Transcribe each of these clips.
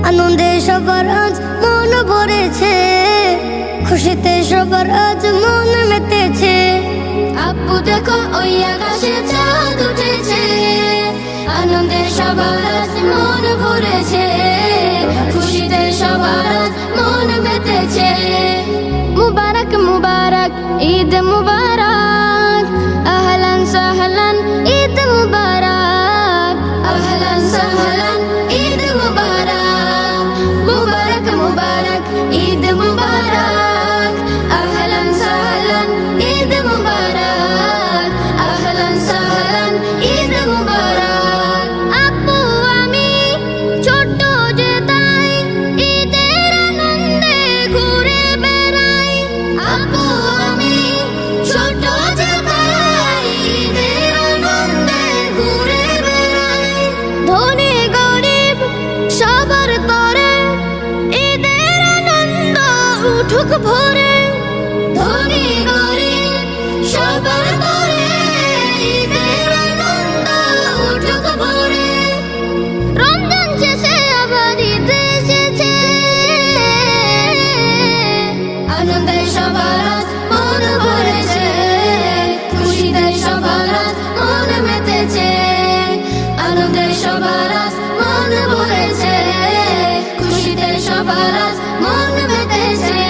আনন্দে সবার আজ মন ভরেছে, খুশিতে সবার আজ মন মেতেছে। আপু দেখো ওই আকাশে চাঁদ উঠেছে, আনন্দে সবার আজ মন ভরেছে, খুশিতে সবার আজ মন মেতেছে। মুবারক মুবারক ঈদ মুবারক, আহলান সাহলান ঈদ মুবারক, আহলান সাহলান ঈদ মুবারক। মুবারক মুবারক ঈদ মুবারক, আহলান সাহলান ঈদ মুবারক, আহলান সাহলান ঈদ মুবারক। আপু আমি ছোট্ট যে তাই ঈদের আনন্দে ঘুরে বেড়াই, আপু আমি ছোট্ট যে তাই ঈদের আনন্দে ঘুরে বেড়াই। ধনী গরিব সবার তরে ঈদের আনন্দ উঠুক ভরে, ধনী গরিব সবার তরে ঈদের আনন্দ উঠুক ভরে। রমজান শেষে আবার ঈদ এসেছে, আনন্দে সবার আজ মন ভরেছে, খুশিতে সবার আজ মন মেতেছে, আনন্দে সবার আজ মন ভরেছে, খুশিতে সবার আজ মন মেতেছে।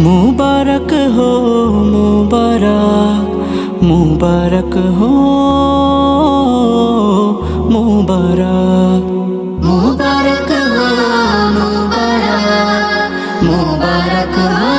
मुबारक हो मुबारक, मुबारक हो मुबारक, मुबारक हो मुबारक, मुबारक हो।